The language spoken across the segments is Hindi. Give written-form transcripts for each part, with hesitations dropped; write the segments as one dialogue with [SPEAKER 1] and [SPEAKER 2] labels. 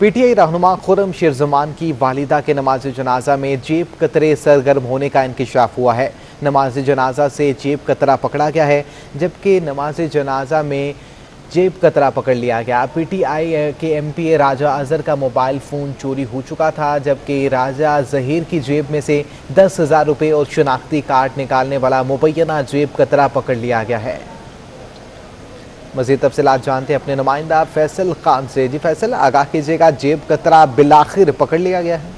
[SPEAKER 1] पीटीआई रहनुमा खुर्रम शेर ज़मान की वालिदा के नमाज जनाजा में जेब कतरे सरगर्म होने का इंकशाफ हुआ है। नमाज जनाजा से जेब कतरा पकड़ा गया है, जबकि नमाज जनाजा में जेब कतरा पकड़ लिया गया। पीटीआई के एमपी राजा अजहर का मोबाइल फ़ोन चोरी हो चुका था, जबकि राजा ज़हीर की जेब में से 10,000 रुपये और शनाख्ती कार्ड निकालने वाला मुबैना जेब कतरा पकड़ लिया गया है। मज़ीद तफसीलात जानते हैं अपने नुमाइंदा फैसल खान से। जी फैसल, आगाह कीजिएगा, जेब कतरा बिलाखिर पकड़ लिया गया है?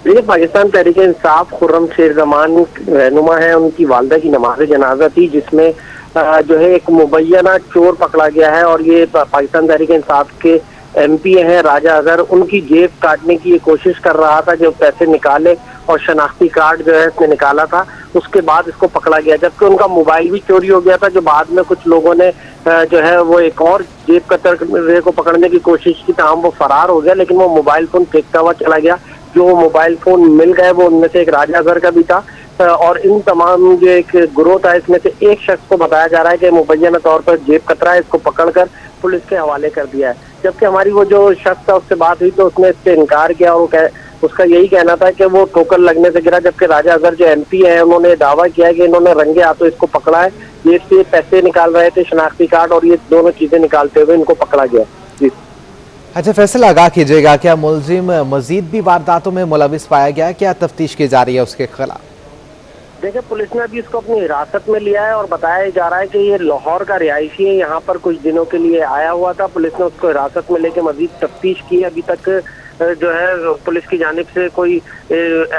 [SPEAKER 2] देखिए, पाकिस्तान तहरीक इंसाफ खुर्रम शेर ज़मान रहनुमा है, उनकी वालदा की नमाज जनाजा थी, जिसमें जो है एक मुबैना चोर पकड़ा गया है। और ये पाकिस्तान तहरीक इंसाफ के एमपी हैं राजा अजहर, उनकी जेब काटने की ये कोशिश कर रहा था, जो पैसे निकाले और शनाख्ती कार्ड जो है इसने निकाला था, उसके बाद इसको पकड़ा गया। जबकि उनका मोबाइल भी चोरी हो गया था, जो बाद में कुछ लोगों ने जो है वो एक और जेब कतरे को पकड़ने की कोशिश की, ताहम वो फरार हो गया, लेकिन वो मोबाइल फोन फेंकता हुआ चला गया। जो मोबाइल फोन मिल गए वो उनमें से एक राजा अजहर का भी था। और इन तमाम जो एक ग्रोह था, इसमें से एक शख्स को बताया जा रहा है कि मुबैना तौर पर जेब कतरा है, इसको पकड़कर पुलिस के हवाले कर दिया है। जबकि हमारी वो जो शख्स था उससे बात हुई तो उसने इससे इनकार किया और उसका यही कहना था कि वो ठोकर लगने से गिरा। जबकि राजा अजहर जो एमपी है, उन्होंने दावा किया है कि इन्होंने रंगे हाथों इसको पकड़ा है, जेब से पैसे निकाल रहे थे, शनाख्ती कार्ड, और ये दोनों चीजें निकालते हुए इनको पकड़ा गया। जी
[SPEAKER 1] अच्छा फैसल, आगाह कीजिएगा, क्या मुलजिम मजीद भी वारदातों में मुलविस पाया गया? क्या तफ्तीश की जा रही है उसके खिलाफ?
[SPEAKER 2] देखिए, पुलिस ने अभी इसको अपनी हिरासत में लिया है और बताया जा रहा है कि ये लाहौर का रिहायशी है, यहाँ पर कुछ दिनों के लिए आया हुआ था। पुलिस ने उसको हिरासत में लेकर मजीद तफ्तीश की। अभी तक जो है पुलिस की जानिब से कोई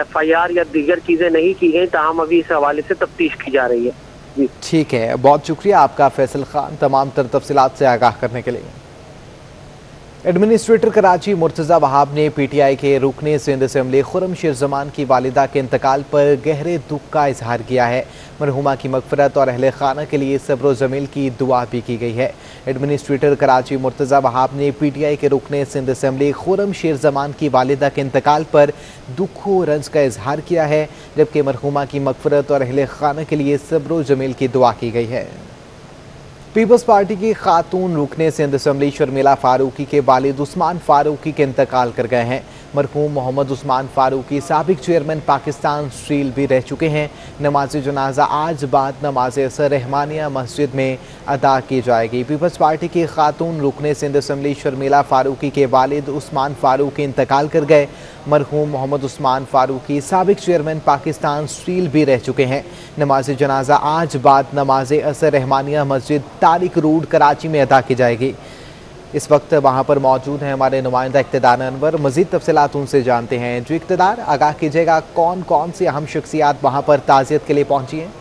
[SPEAKER 2] FIR या दीगर चीजें नहीं की गई, ताहम अभी इस हवाले से तफ्तीश की जा रही है। जी
[SPEAKER 1] ठीक है, बहुत शुक्रिया आपका फैसल खान, तमाम तर तफसीलात से आगाह करने के लिए। एडमिनिस्ट्रेटर कराची मुर्तज़ा वहाब ने पीटीआई के रुकने सिंध असेंबली खुर्रम शेर ज़मान की वालिदा के इंतकाल पर गहरे दुख का इजहार किया है। मरहुमा की मगफरत और अहले खाना के लिए सब्र जमील की दुआ भी की गई है। एडमिनिस्ट्रेटर कराची मुर्तज़ा वहाब ने पीटीआई के रुकने सिंध असेंबली खुर्रम शेर ज़मान की वालिदा के इंतकाल पर दुख व रंज का इजहार किया है, जबकि मरहुमा की मगफरत और अहले खाना के लिए सब्र जमील की दुआ की गई है। पीपल्स पार्टी की खातून रुकने सिंध असेंबली शर्मिला फारूकी के वालिद उस्मान फारूकी के इंतकाल कर गए हैं। मरहूम मोहम्मद उस्मान फारूकी साबिक चेयरमैन पाकिस्तान स्टील भी रह चुके हैं। नमाज जनाजा आज बाद नमाज असर रहमानिया मस्जिद में अदा की जाएगी। पीपल्स पार्टी की खातून रुकने सिंध असेंबली शर्मिला फारूकी के वालिद उस्मान फारूकी इंतकाल कर गए। मरहूम मोहम्मद उस्मान फारूकी साबिक चेयरमैन पाकिस्तान स्टील भी रह चुके हैं। नमाज जनाजा आज बाद नमाज असर रहमानिया मस्जिद तारिक रोड कराची में अदा की जाएगी। इस वक्त वहां पर मौजूद हैं हमारे नुमाइंदा इक़्तिदार अनवर। मज़ीद तफसीलात उनसे जानते हैं। जो इक़्तिदार, आगाह कीजिएगा, कौन कौन सी अहम शख्सियात वहां पर ताज़ियत के लिए पहुंची हैं?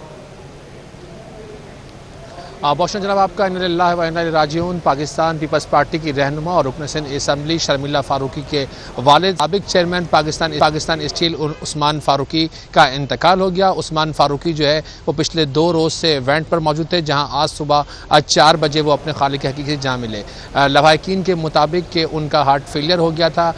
[SPEAKER 3] बहुत जनाब, आपका इन्ना लिल्लाहि व इन्ना इलैहि राजिऊन। पाकिस्तान पीपल्स पार्टी की रहनुमा और रुकन सिंध असेंबली शर्मिला फारूकी के वालिद साबिक चेयरमैन पाकिस्तान स्टील उस्मान फारूकी का इंतकाल हो गया। उस्मान फारूकी जो है वो पिछले 2 रोज़ से वेंट पर मौजूद थे, जहां आज सुबह 4 बजे वो अपने खालिक हकीकी से जा मिले। लवाहिकीन के मुताबिक कि उनका हार्ट फेलियर हो गया था,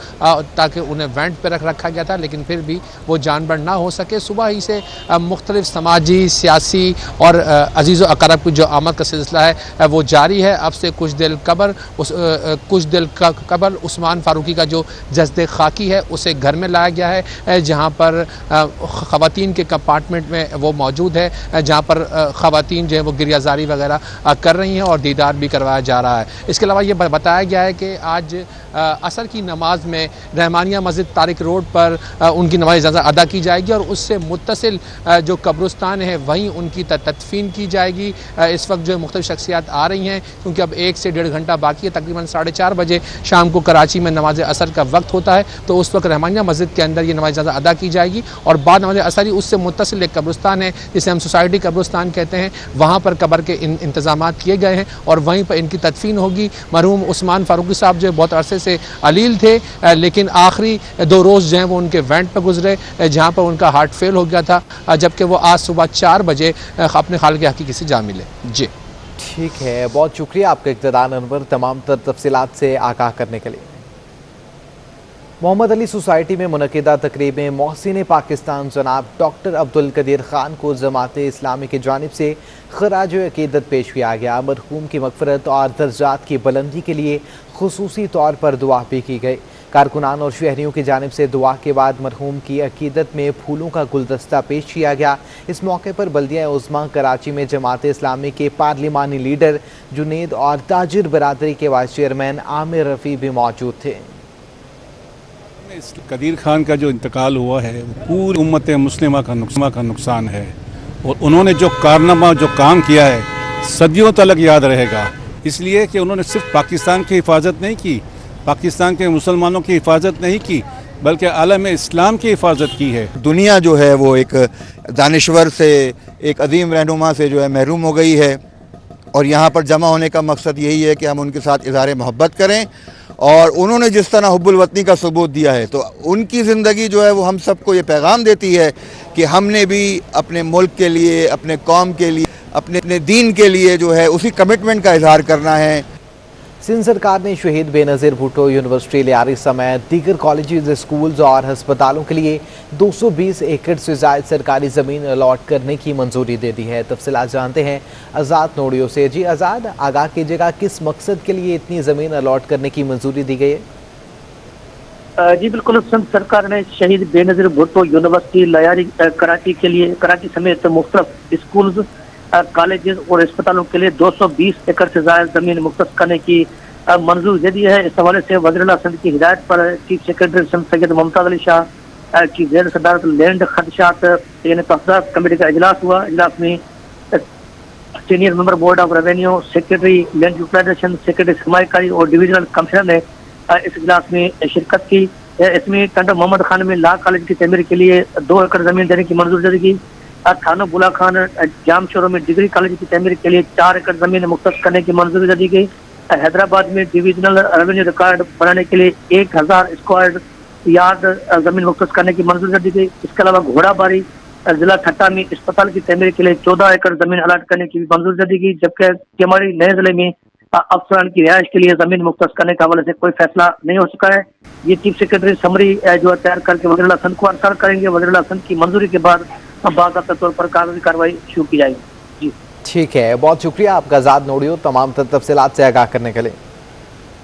[SPEAKER 3] ताकि उन्हें वेंट पर रखा गया था, लेकिन फिर भी वो जानबर ना हो सके। सुबह ही से मुख्तलिफ समाजी, सियासी और अजीज़ व अक़ारब की जो आमद का सिलसिला है वो जारी है। अब से कुछ देर कबल उस्मान फारूकी का जो जस्दे खाकी है उसे घर में लाया गया है, जहां पर ख़वातीन के कंपार्टमेंट में वो मौजूद है, जहां पर ख़वातीन जो है वो गिरियाजारी वगैरह कर रही हैं और दीदार भी करवाया जा रहा है। इसके अलावा ये बताया गया है कि आज असर की नमाज में रहमानिया मस्जिद तारिक रोड पर उनकी नमाज जनाजा अदा की जाएगी और उससे मुत्तसिल जो कब्रिस्तान है वहीं उनकी तदफीन की जाएगी। इस वक्त जो मुख्तलिफ शख्सियात आ रही हैं, क्योंकि अब 1 से 1.5 घंटा बाकी है। तकरीबन 4:30 बजे शाम को कराची में नमाज असर का वक्त होता है, तो उस वक्त रहमानिया मस्जिद के अंदर ये नमाज जनाजा अदा की जाएगी। और बाद नमाज असर ही उससे मुत्तसिल एक कब्रिस्तान है, जिसे हम सोसाइटी कब्रिस्तान कहते हैं, वहाँ पर कब्र के इंतजाम किए गए हैं और वहीं पर इनकी तदफीन होगी। मरहूम उस्मान फारूकी साहब जो बहुत अरसे से अलील थे, लेकिन आखिरी 2 रोज़ जो हैं वो उनके वेंट पर गुजरे, जहाँ पर उनका हार्ट फेल हो गया था, जबकि वो आज सुबह 4 बजे अपने खालिक हकीकी से जा मिले। जी
[SPEAKER 1] ठीक है, बहुत शुक्रिया आपका इक़्तिदार अनवर, तमाम तफसीलात से आगाह करने के लिए। मोहम्मद अली सोसाइटी में मुनक़िदा तकरीब में मोहसिन पाकिस्तान जनाब डॉक्टर अब्दुल कदीर खान को जमात इस्लामी की जानिब से खराज अकीदत पेश किया गया। मरहूम की मग़फ़िरत और दर्जात की बुलंदी के लिए खुसूसी तौर पर दुआ भी की गई। कारकुनान और शहरियों की जानिब से दुआ के बाद मरहूम की अकीदत में फूलों का गुलदस्ता पेश किया गया। इस मौके पर बल्दिया उज़्मा कराची में जमात इस्लामी के पार्लिमानी लीडर जुनेद और ताजिर बरादरी के वाइस चेयरमैन आमिर रफ़ी भी मौजूद थे।
[SPEAKER 4] कदीर खान का जो इंतकाल हुआ है वो पूरी उम्मत मुस्लिमा का नुकसान है और उन्होंने जो कारनामा जो काम किया है सदियों तक याद रहेगा, इसलिए कि उन्होंने सिर्फ पाकिस्तान की हिफाजत नहीं की, पाकिस्तान के मुसलमानों की हिफाजत नहीं की, बल्कि आलम इस्लाम की हिफाजत की है।
[SPEAKER 5] दुनिया जो है वो एक दानिश्वर से, एक अजीम रहनुमा से जो है महरूम हो गई है और यहाँ पर जमा होने का मकसद यही है कि हम उनके साथ इज़हार मोहब्बत करें और उन्होंने जिस तरह हुब्बुल वतनी का सबूत दिया है तो उनकी ज़िंदगी जो है वो हम सबको ये पैगाम देती है कि हमने भी अपने मुल्क के लिए, अपने कौम के लिए, अपने दीन के लिए जो है उसी कमिटमेंट का इजहार करना है।
[SPEAKER 1] सिंध सरकार ने शहीद बेनज़ीर भुट्टो यूनिवर्सिटी लियारी समेत दीगर कॉलेज, स्कूल्स और हस्पतालों के लिए 220 एकड़ से ज़ायद सरकारी ज़मीन अलॉट करने की मंजूरी दे दी है। तफसीलात जानते हैं आज़ाद नोडियो से। जी आज़ाद, आगाह कीजिएगा किस मकसद के लिए इतनी ज़मीन अलॉट करने की मंजूरी दी गई है?
[SPEAKER 2] जी बिल्कुल, सिंध सरकार ने शहीद बेनज़ीर भुट्टो यूनिवर्सिटी लियारी कराची के लिए, कराची समेत मुख्तलिफ स्कूल्स, कॉलेजेस और अस्पतालों के लिए 220 एकड़ से ज़्यादा ज़मीन मुख्तस करने की मंजूरी दे दी है। इस हवाले से वज़ीर-ए-आला सिंध की हिदायत पर चीफ सेक्रेटरी सिंध सैयद मुमताज़ अली शाह की ज़ेर सदारत लैंड खदशात यानी तहफ़्फ़ुज़ात कमेटी का इजलास हुआ। इजलास में senior member board of revenue, secretary land utilisation, secretary सरमायाकारी और डिविजनल कमिश्नर ने इस इजलास में शिरकत की। इसमें टेंडर मोहम्मद खान में लॉ कॉलेज की तमीर के लिए 2 एकड़ ज़मीन देने की मंजूरी दी गई। थाना बुला खान जाम शोरों में डिग्री कॉलेज की तमीर के लिए 4 एकड़ ज़मीन मुख्तस करने की मंजूरी दी गई। हैदराबाद में डिविजनल रेवेन्यू रिकॉर्ड बनाने के लिए 1000 स्क्वायर यार्ड ज़मीन मुख्तस करने की मंजूरी दी गई। इसके अलावा घोड़ाबारी जिला ठट्टा में अस्पताल की तमीर के लिए 14 एकड़ ज़मीन अलॉट करने की मंजूरी दी गई। जबकि केमाड़ी नए जिले में अफसरान की रिहाइश के लिए ज़मीन मुख्तस करने के हवाले से कोई फैसला नहीं हो सका है। ये चीफ सेक्रेटरी समरी जो तैयार करके वज़ीर-ए-आला सिंध को अर्सल करेंगे। वज़ीर-ए-आला सिंध की मंजूरी के बाद बाकायदा तौर पर कागजी कार्रवाई शुरू की जाएगी। जी
[SPEAKER 1] ठीक है, बहुत शुक्रिया आपका आज़ाद नोडियो तमाम तफसीलात से आगाह करने के लिए।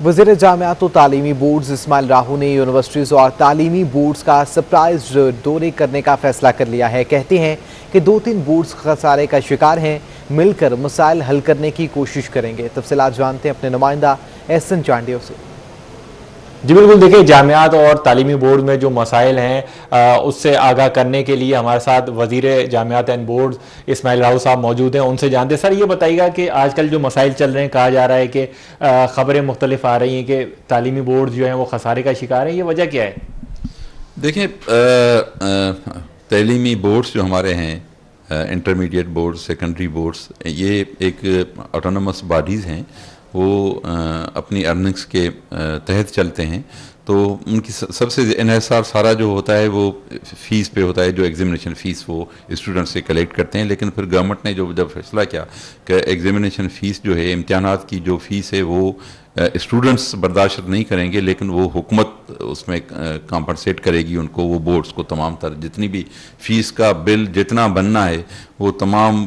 [SPEAKER 1] वज़ीर जामियात व तालीमी बोर्ड्स इस्माइल राहू ने यूनिवर्सिटीज़ और तालीमी बोर्ड्स का सरप्राइज दौरे करने का फैसला कर लिया है। कहते हैं कि 2-3 बोर्ड्स खसारे का शिकार हैं, मिलकर मसाइल हल करने की कोशिश करेंगे। तफसीलात जानते हैं अपने नुमाइंदा एहसन चांडियों से।
[SPEAKER 6] जी बिल्कुल, देखिए जामियात और तालीमी बोर्ड में जो मसाइल हैं उससे आगाह करने के लिए हमारे साथ वज़ीर जामियात एंड बोर्ड इस्माइल राहू साहब मौजूद हैं, उनसे जानते हैं। सर ये बताइएगा कि आजकल जो मसाइल चल रहे हैं, कहा जा रहा है कि ख़बरें मुख्तलिफ आ रही हैं कि तालीमी बोर्ड जो हैं वो खसारे का शिकार हैं, ये वजह क्या है?
[SPEAKER 7] देखिए तालीमी बोर्ड्स जो हमारे हैं, इंटरमीडिएट बोर्ड, सेकेंडरी बोर्ड्स, ये एक ऑटोनमस बॉडीज़ हैं, वो अपनी अर्निंग्स के तहत चलते हैं। तो उनकी सबसे इन्हिसार सारा जो होता है वो फ़ीस पे होता है, जो एग्ज़ामिनेशन फ़ीस वो स्टूडेंट से कलेक्ट करते हैं। लेकिन फिर गवर्नमेंट ने जब फैसला किया कि एग्ज़ामिनेशन फ़ीस जो है, इम्तिहानात की जो फ़ीस है वो स्टूडेंट्स बर्दाश्त नहीं करेंगे, लेकिन वो हुकूमत उसमें कॉम्पनसेट करेगी उनको, वो बोर्ड्स को तमाम तरह जितनी भी फ़ीस का बिल जितना बनना है वो तमाम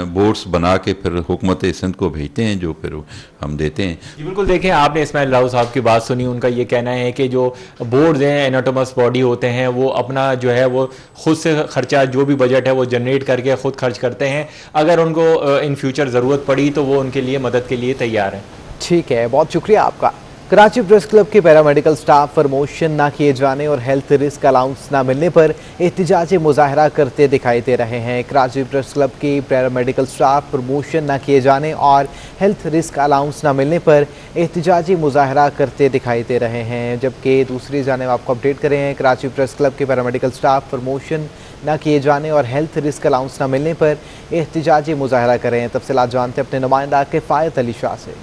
[SPEAKER 7] बोर्ड्स बना के फिर हुकूमत सिंध को भेजते हैं, जो फिर हम देते हैं।
[SPEAKER 6] बिल्कुल, देखें आपने इस्माइल राहू साहब की बात सुनी, उनका ये कहना है कि जो बोर्ड्स हैं, एनाटोमस बॉडी होते हैं, वो अपना जो है वो खुद से खर्चा, जो भी बजट है वो जनरेट करके खुद खर्च करते हैं। अगर उनको इन फ्यूचर ज़रूरत पड़ी तो वो उनके लिए मदद के लिए तैयार हैं।
[SPEAKER 1] ठीक है, बहुत शुक्रिया आपका। कराची प्रेस क्लब के पैरामेडिकल स्टाफ प्रमोशन न किए जाने और हेल्थ रिस्क अलाउंस न मिलने पर एहतजाजी मुजाहरा करते दिखाई दे रहे हैं। कराची प्रेस क्लब के पैरामेडिकल स्टाफ प्रमोशन न किए जाने और हेल्थ रिस्क अलाउंस न मिलने पर एहतजाजी मुजाहरा करते दिखाई दे रहे हैं। जबकि दूसरी जानिब आपको अपडेट करें हैं, कराची प्रेस क्लब के पैरामेडिकल स्टाफ प्रमोशन न किए जाने और हेल्थ रिस्क अलाउंस न मिलने पर एहतजाजी मुजाहरा कर रहे हैं। तफसीलात जानते अपने नुमाइंदा किफ़ायत अली शाह से।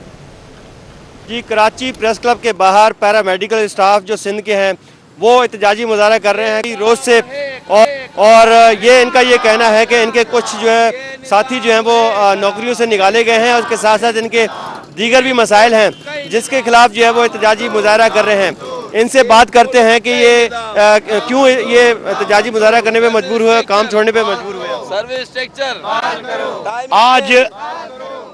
[SPEAKER 8] जी, कराची प्रेस क्लब के बाहर पैरामेडिकल स्टाफ जो सिंध के हैं वो एहतजाजी मुजाहरा कर रहे हैं कि रोज़ से, और ये इनका ये कहना है कि इनके कुछ जो है साथी जो हैं वो नौकरियों से निकाले गए हैं और उसके साथ साथ इनके दीगर भी मसाइल हैं जिसके खिलाफ जो है वो एहतजाजी मुजाहरा कर रहे हैं। इनसे बात करते हैं कि ये क्यों ये एहतजाजी मुजाहरा करने पे मजबूर हुए, काम छोड़ने पे मजबूर हुए।
[SPEAKER 9] सर्विस स्ट्रक्चर आज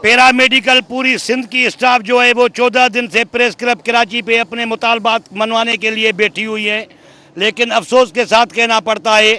[SPEAKER 9] पैरामेडिकल पूरी सिंध की स्टाफ जो है वो 14 दिन से प्रेस क्लब कराची पे अपने मुतालबात मनवाने के लिए बैठी हुई है, लेकिन अफसोस के साथ कहना पड़ता है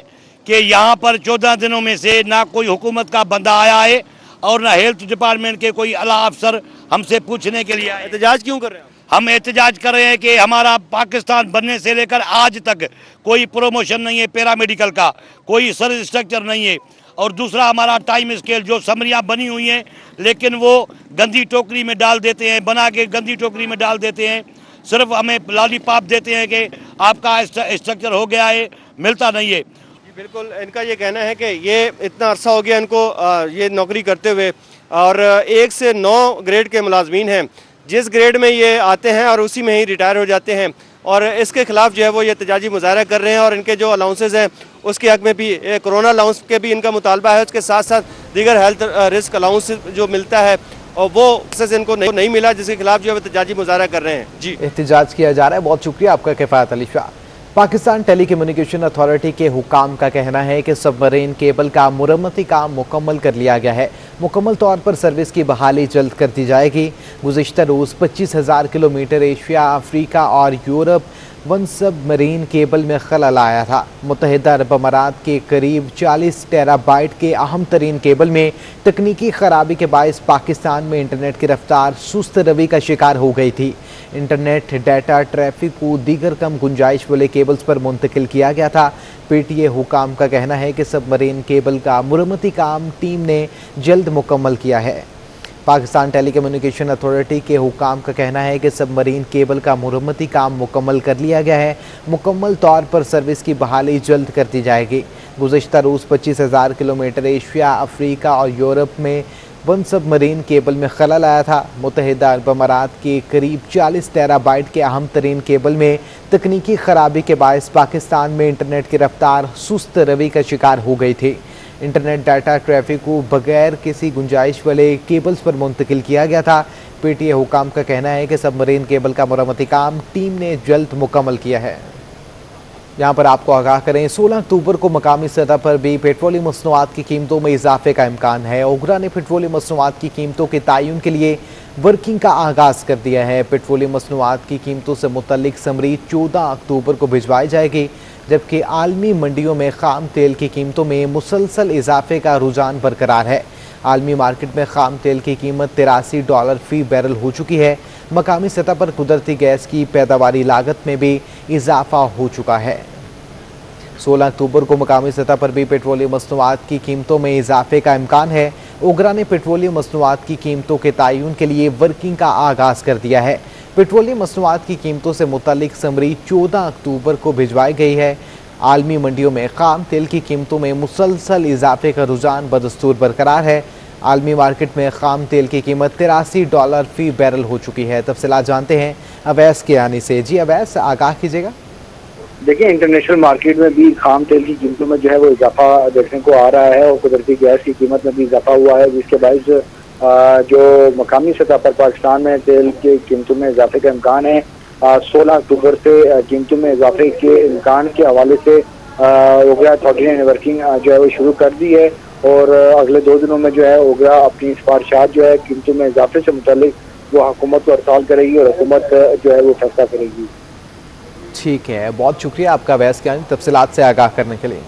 [SPEAKER 9] कि यहाँ पर 14 दिनों में से ना कोई हुकूमत का बंदा आया है और ना हेल्थ डिपार्टमेंट के कोई आला अफसर हमसे पूछने के लिए आए।
[SPEAKER 8] एहतजाज क्यों कर रहे हैं?
[SPEAKER 9] हम एहतजाज कर रहे हैं कि हमारा पाकिस्तान बनने से लेकर आज तक कोई प्रोमोशन नहीं है, पैरामेडिकल का कोई सर्विस स्ट्रक्चर नहीं है, और दूसरा हमारा टाइम स्केल जो समरियाँ बनी हुई हैं लेकिन वो गंदी टोकरी में डाल देते हैं, बना के गंदी टोकरी में डाल देते हैं, सिर्फ हमें लॉलीपॉप देते हैं कि आपका स्ट्रक्चर हो गया है, मिलता नहीं है।
[SPEAKER 8] बिल्कुल, इनका ये कहना है कि ये इतना अरसा हो गया इनको ये नौकरी करते हुए, और 1 से 9 ग्रेड के मुलाजमीन हैं, जिस ग्रेड में ये आते हैं और उसी में ही रिटायर हो जाते हैं, और इसके खिलाफ जो है वो ये एहतजाजी मुजाहरा कर रहे हैं। और इनके जो अलाउंसेज हैं उसके हक में भी कोरोना अलाउंस के भी इनका मुतालबा है, उसके साथ साथ दीगर हेल्थ रिस्क अलाउंस जो मिलता है और वो इनको नहीं मिला, जिसके खिलाफ जो है एहतजाजी मुजाहरा कर रहे हैं। जी,
[SPEAKER 1] एहतजाज किया जा रहा है। बहुत शुक्रिया आपका किफायत अली शाह। पाकिस्तान टेलीकम्युनिकेशन अथॉरिटी के हुकाम का कहना है कि सबमरीन केबल का मुरम्मती काम मुकम्मल कर लिया गया है। मुकम्मल तौर पर सर्विस की बहाली जल्द कर दी जाएगी। गुज़िश्ता रोज़ 25,000 किलोमीटर एशिया, अफ्रीका और यूरोप वन सबमरीन केबल में खलल आया था। मुत्तहिदा अरब अमारात के करीब 40 टेराबाइट के अहम तरीन केबल में तकनीकी खराबी के बायस पाकिस्तान में इंटरनेट की रफ्तार सुस्त रवि का शिकार हो गई थी। इंटरनेट डाटा ट्रैफिक को दीगर कम गुंजाइश वाले केबल्स पर मुंतकिल किया गया था। पीटीए हुकाम का कहना है कि सबमरीन केबल का मुरम्मती काम टीम ने जल्द मुकम्मल किया है। पाकिस्तान टेलीकम्युनिकेशन अथॉरिटी के हुकाम का कहना है कि सबमरीन केबल का मुरम्मती काम मुकम्मल कर लिया गया है। मुकम्मल तौर पर सर्विस की बहाली जल्द कर दी जाएगी। गुज़िश्ता रोज़ 25,000 किलोमीटर एशिया, अफ्रीका और यूरोप में वन सबमरीन केबल में खलल आया था। मुत्तहिदा अरब अमारात के करीब 40 टेराबाइट के अहम तरीन केबल में तकनीकी खराबी के बायस पाकिस्तान में इंटरनेट की रफ्तार सुस्त रवि का शिकार हो गई थी। इंटरनेट डाटा ट्रैफिक को बगैर किसी गुंजाइश वाले केबल्स पर मुंतकिल किया गया था। पीटीए हुकाम का कहना है कि सबमरीन केबल का मुरम्मती काम टीम ने जल्द मुकम्मल किया है। यहाँ पर आपको आगाह करें, 16 अक्टूबर को मकामी सतह पर भी पेट्रोलियम मसनूआत की कीमतों में इजाफे का इम्कान है। ओगरा ने पेट्रोलियम मसनूआत की कीमतों के तयन के लिए वर्किंग का आगाज़ कर दिया है। पेट्रोलियम मसनूआत की कीमतों से मुतल्लिक समरी 14 अक्टूबर को भिजवाई जाएगी, जबकि आलमी मंडियों में खाम तेल की कीमतों में मुसलसल इजाफे का रुझान बरकरार है। आलमी मार्केट में खाम तेल की कीमत $83 फी बैरल हो चुकी है। मकामी सतह पर कुदरती गैस की पैदावारी लागत में भी इजाफा हो चुका है। 16 अक्टूबर को मकामी सतह पर भी पेट्रोलियम मसनूआत की कीमतों में इजाफे का इम्कान है। ओगरा ने पेट्रोलियम मसनूआत की कीमतों के तयन के लिए वर्किंग का आगाज़ कर दिया है। पेट्रोलियम मसनूआत की कीमतों से मुतल्लिक समरी 14 अक्टूबर को भिजवाई गई है। आलमी मंडियों में खाम तेल की कीमतों में मुसलसल इजाफे का रुझान बदस्तूर बरकरार है। आलमी मार्केट में खाम तेल की कीमत $83 फी बैरल हो चुकी है। तफसीलात जानते हैं अवैस के आने से। जी अवैस, आगाह कीजिएगा।
[SPEAKER 10] देखिए, इंटरनेशनल मार्केट में भी खाम तेल की कीमतों में जो है वो इजाफा देखने को आ रहा है और कुदरती गैस की कीमत में भी इजाफा हुआ है, जिसके बायस जो मकामी सतह पर पाकिस्तान में तेल की कीमतों में इजाफे का इम्कान है। 16 अक्टूबर से कीमतों में इजाफे के इम्कान के हवाले से ओगरा अथॉरिटी ने वर्किंग जो है वो शुरू कर दी है और अगले 2 दिनों में जो है ओगरा अपनी सिफारिशात जो है कीमतों में इजाफे से मुतालिक वो हुकूमत को हड़ताल करेगी और हुकूमत जो है वो फैसला करेगी।
[SPEAKER 1] ठीक है, बहुत शुक्रिया आपका अवैस के तफसीलात से आगाह करने के लिए।